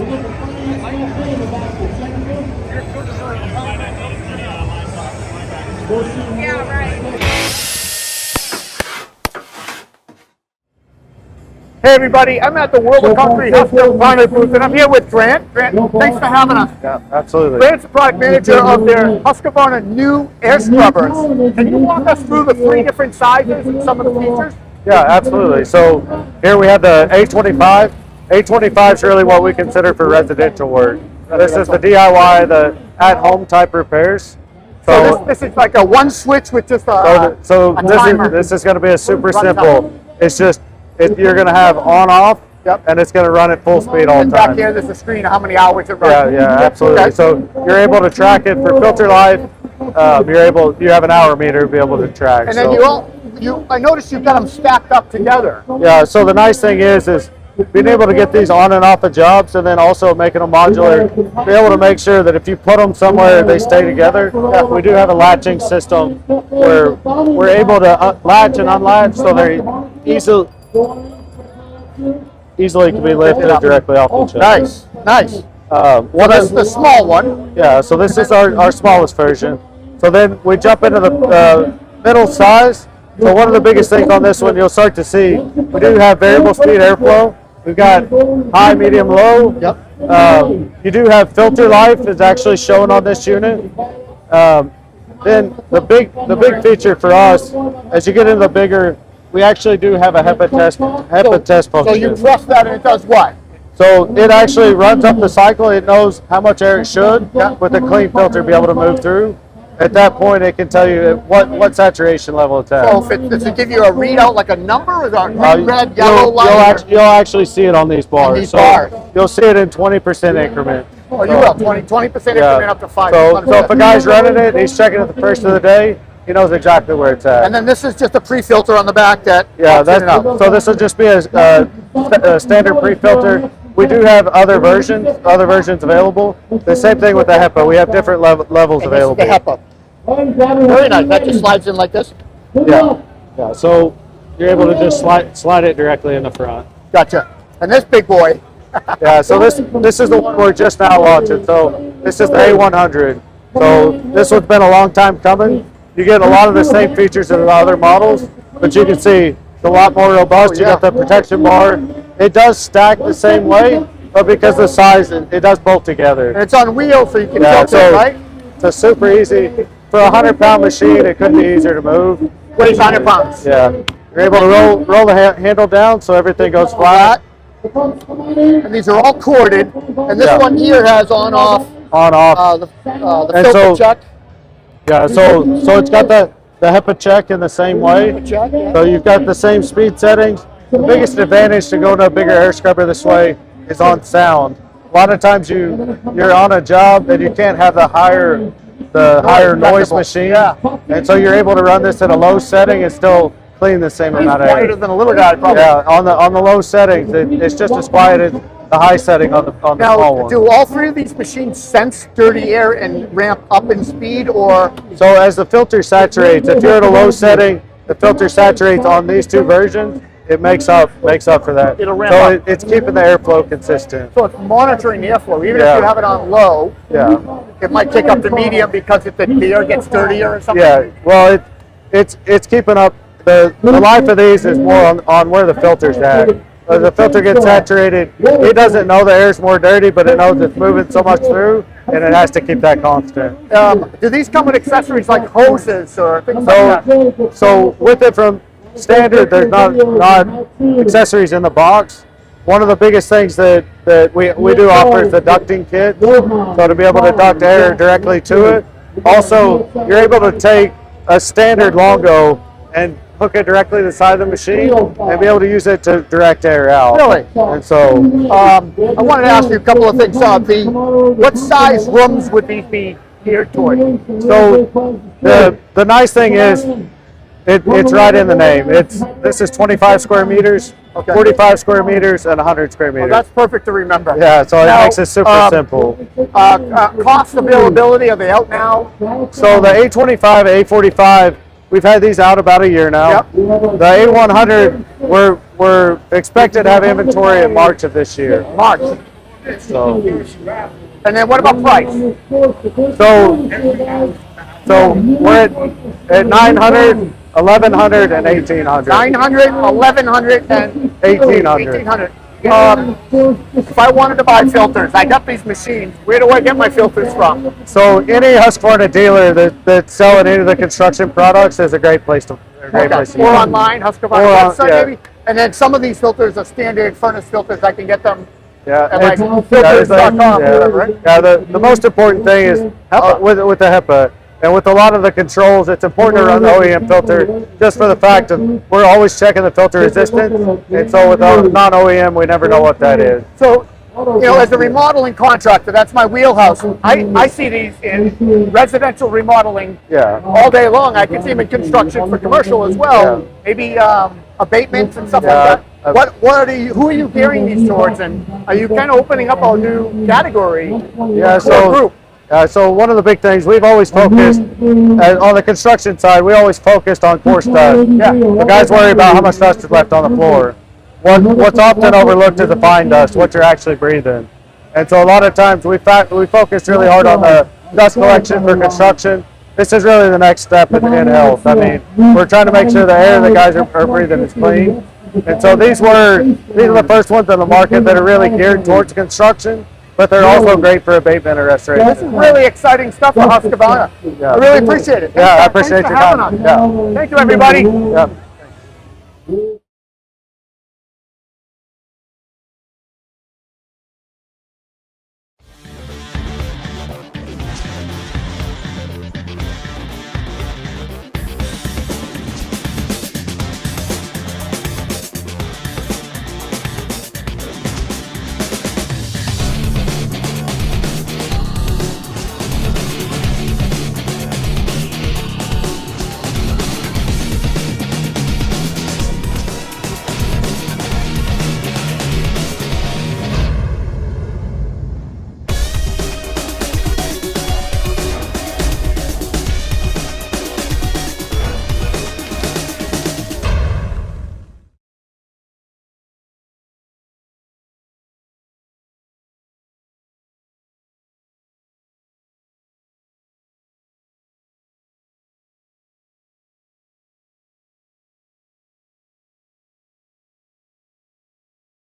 Yeah, right. Hey everybody, I'm at the World of Concrete Husqvarna booth and I'm here with Grant. Grant, thanks for having us. Yeah, absolutely. Grant's the product manager of their Husqvarna new air scrubbers. Can you walk us through the 3 different sizes and some of the features? Yeah, absolutely. So here we have the A25. A25 is really what we consider for residential work. This is the DIY, the at-home type repairs. So this is like a one switch with just a timer. This is going to be a super simple. It's just you're going to have on-off, and it's going to run at full speed all the and time. back here, there's a screen of how many hours it runs. Yeah, absolutely. Okay. So you're able to track it for filter life. You have an hour meter to be able to track. And then I noticed you've got them stacked up together. Yeah. So the nice thing is being able to get these on and off of jobs, and then also making them modular. Be able to make sure that if you put them somewhere, they stay together. We do have a latching system where we're able to latch and unlatch, so they're easily can be lifted directly off the chest. Nice. This is the small one. Yeah. So this is our smallest version. So then we jump into the middle size. So one of the biggest things on this one, you'll start to see, we do have variable speed airflow. We've got high, medium, low. You do have filter life is actually shown on this unit. Then the big feature for us, as you get into the bigger, we actually do have a HEPA test function. So you press that and it does what? So it actually runs up the cycle. It knows how much air it should with a clean filter be able to move through. At that point, it can tell you what saturation level it's at. So does it give you a readout like a number, or green, red, yellow, light? You'll actually see it on these bars. Bars. You'll see it in 20% increments. Oh, you will, 20% increment up to 5. So if a guy's running it, he's checking it the first of the day, he knows exactly where it's at. And then this is just a pre-filter on the back that so this will just be a standard pre-filter. We do have other versions available. The same thing with the HEPA. We have different levels available. This is the HEPA. Very nice. That just slides in like this? Yeah. So you're able to just slide it directly in the front. Gotcha. And this big boy. Yeah, so this is the one we're just now launching. So this is the A100. So this one's been a long time coming. You get a lot of the same features as the other models, but you can see it's a lot more robust. You got the protection bar. It does stack the same way, but because of the size, it does bolt together. And it's on wheels, so you can tilt it, right? It's super easy. For a 100-pound machine, it couldn't be easier to move. Weighs 100 pounds. Yeah. You're able to roll the handle down so everything goes flat. And these are all corded. And this one here has on-off. The filter check. Yeah, so it's got the HEPA check in the same way. So you've got the same speed settings. The biggest advantage to go to a bigger air scrubber this way is on sound. A lot of times you're on a job and you can't have the higher noise machine, and so you're able to run this at a low setting and still clean the same amount of air. Quieter than a little guy, probably. Yeah, on the low settings, it's just as quiet as the high setting on the small one. Do all 3 of these machines sense dirty air and ramp up in speed, or? So as the filter saturates, if you're at a low setting, the filter saturates on these 2 versions. It makes up for that. It'll ramp up. It's keeping the airflow consistent. So it's monitoring the airflow. Even if you have it on low, it might kick up to medium because if the air gets dirtier or something. Yeah, well, it's keeping up. The life of these is more on where the filter's at. As the filter gets saturated, it doesn't know the air's more dirty, but it knows it's moving so much through, and it has to keep that constant. Do these come with accessories like hoses or things like that? So with it from standard, there's not accessories in the box. One of the biggest things that we do offer is the ducting kit, so to be able to duct air directly to it. Also, you're able to take a standard Longo and hook it directly to the side of the machine and be able to use it to direct air out. Really? And so, I wanted to ask you a couple of things. What size rooms would these be geared toward? So the nice thing is, it's right in the name. This is 25 square meters, 45 square meters, and 100 square meters. Well, that's perfect to remember. Yeah, so it makes it super simple. Cost availability, are they out now? So the A25, A45, we've had these out about a year now. The A100, we're expected to have inventory in March of this year. March. So, And then what about price? so we're at 900, 1100, and 1800. 900, 1100, and 1800. 1800. If I wanted to buy filters, I got these machines. Where do I get my filters from? So any Husqvarna dealer that's selling any of the construction products is a great place to. Or online, Husqvarna website yeah. maybe. And then some of these filters are standard furnace filters. I can get them Yeah, at like it's- filters.com yeah, or whatever, right? yeah, the most important thing is with the HEPA and with a lot of the controls, it's important to run the OEM filter just for the fact of we're always checking the filter resistance, and so with non-OEM, we never know what that is. So, you know, as a remodeling contractor, that's my wheelhouse. I see these in residential remodeling Yeah. all day long. I can see them in construction for commercial as well. Maybe abatements and stuff Yeah. like that. What are you? Who are you gearing these towards? And are you kind of opening up a new category? Yeah, for a group? so one of the big things we've always focused on the construction side, we always focused on coarse dust. Yeah. The guys worry about how much dust is left on the floor. What's often overlooked is the fine dust, what you're actually breathing. And so a lot of times we focus really hard on the dust collection for construction. This is really the next step in health. I mean, we're trying to make sure the air the guys are breathing is clean. And so these are the first ones on the market that are really geared towards construction, but they're also great for abatement or restoration. This is really exciting stuff for Husqvarna. Yeah. I really appreciate it. Yeah, I Thanks appreciate for your having time. us. Yeah. Thank you, everybody. Yeah.